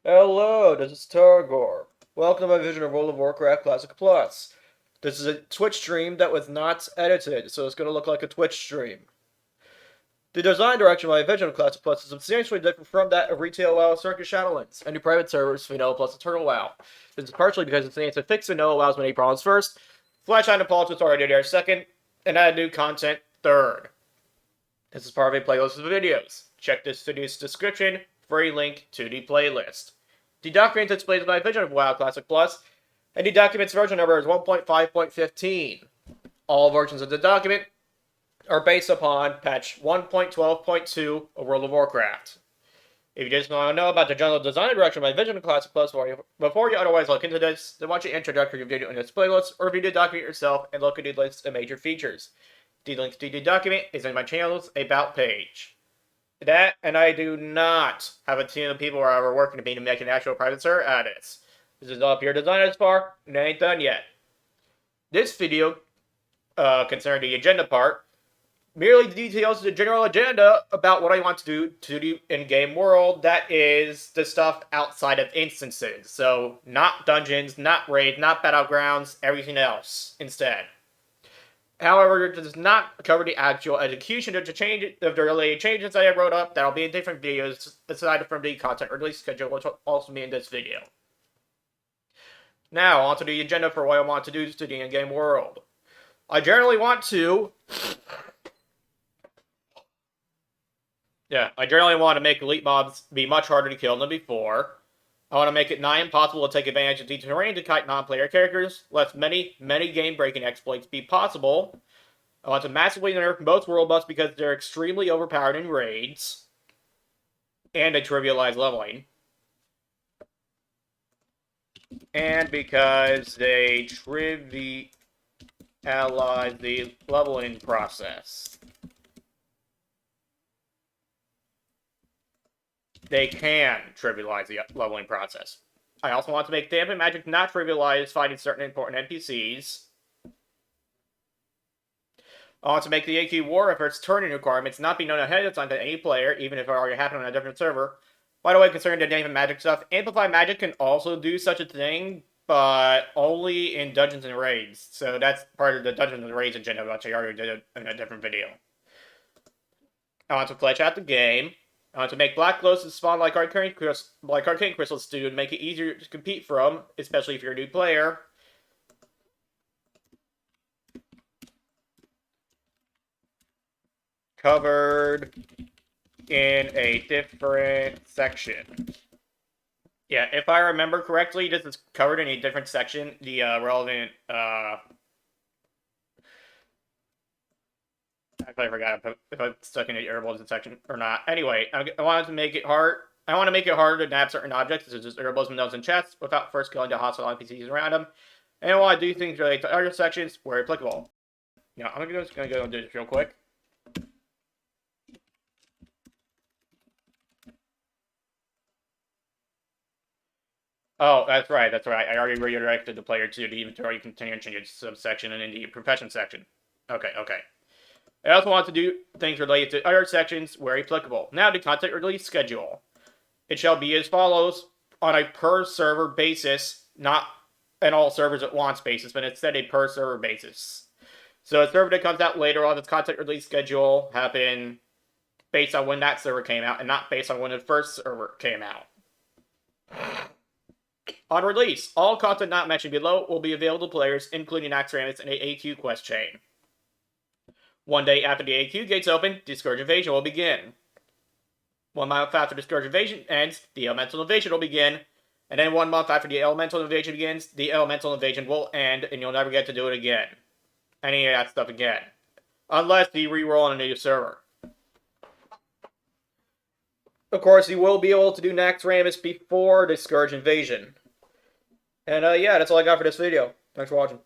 Hello, this is Tarregor. Welcome to my vision of World of Warcraft Classic Plus. This is a Twitch stream that was not edited, so it's going to look like a Twitch stream. The design direction of my vision of Classic Plus is substantially different from that of retail WoW, Circus Shadowlands, and new private servers, Vanilla Plus Eternal WoW. This is partially because it's aims to fix Vanilla WoW's many problems first, flash out and politics already there second, and add new content third. This is part of a playlist of videos. Check this video's description for a link to the playlist. The document displays my vision of WoW Classic Plus, and the document's version number is 1.5.15. All versions of the document are based upon patch 1.12.2 of World of Warcraft. If you just want to know about the general design direction of my vision of Classic Plus before you otherwise look into this, then watch the introductory video in this playlist, or review the document yourself and look at the list of major features. The link to the document is in my channel's About page. That, and I do not have a team of people who are working to make an actual private server out of this. This is all pure design as far, and it ain't done yet. This video, concerning the agenda part, merely details the general agenda about what I want to do to the in-game world. That is the stuff outside of instances. So, not dungeons, not raids, not battlegrounds, everything else instead. However, it does not cover the actual execution of the related changes that I wrote up that'll be in different videos aside from the content release schedule, which will also be in this video. Now, onto the agenda for what I want to do to the in-game world. I generally want to make elite mobs be much harder to kill than before. I want to make it nigh impossible to take advantage of the terrain to kite non-player characters, lest many game-breaking exploits be possible. I want to massively nerf most world buffs because they're extremely overpowered in raids, and they trivialize leveling. And because they trivialize the leveling process. They can trivialize the leveling process. I also want to make dampen magic not trivialize fighting certain important NPCs. I want to make the AQ war efforts turning requirements not be known ahead of time to any player, even if it already happened on a different server. By the way, concerning the dampen magic stuff, Amplify Magic can also do such a thing, but only in dungeons and raids. So that's part of the dungeons and raids agenda, which I already did in a different video. I want to flesh out the game. I want to make black glows to spawn like arcane crystals do to make it easier to compete from, especially if you're a new player. Covered in a different section. Yeah, if I remember correctly, this is covered in a different section. The relevant Actually, I forgot if I'm stuck in the herbalism section or not. Anyway, I wanted to make it hard. I want to make it harder to nab certain objects, such as herbalism nodes and chests, without first killing the hostile NPCs around them. And I want to do things related to other sections where applicable. Now, I'm just going to go and do this real quick. Oh, that's right. I already redirected the player to the inventory container changes subsection and in the profession section. Okay. I also want to do things related to other sections where applicable. Now, the content release schedule. It shall be as follows on a per server basis, not an all servers at once basis, but instead a per server basis. So a server that comes out later on its content release schedule happen based on when that server came out and not based on when the first server came out. On release, all content not mentioned below will be available to players, including Axramus and a AQ quest chain. One day after the AQ gates open, the Scourge Invasion will begin. 1 month after the Scourge Invasion ends, the Elemental Invasion will begin. And then 1 month after the Elemental Invasion begins, the Elemental Invasion will end, and you'll never get to do it again. Any of that stuff again. Unless you reroll on a new server. Of course, you will be able to do Naxxramas before the Scourge Invasion. And yeah, that's all I got for this video. Thanks for watching.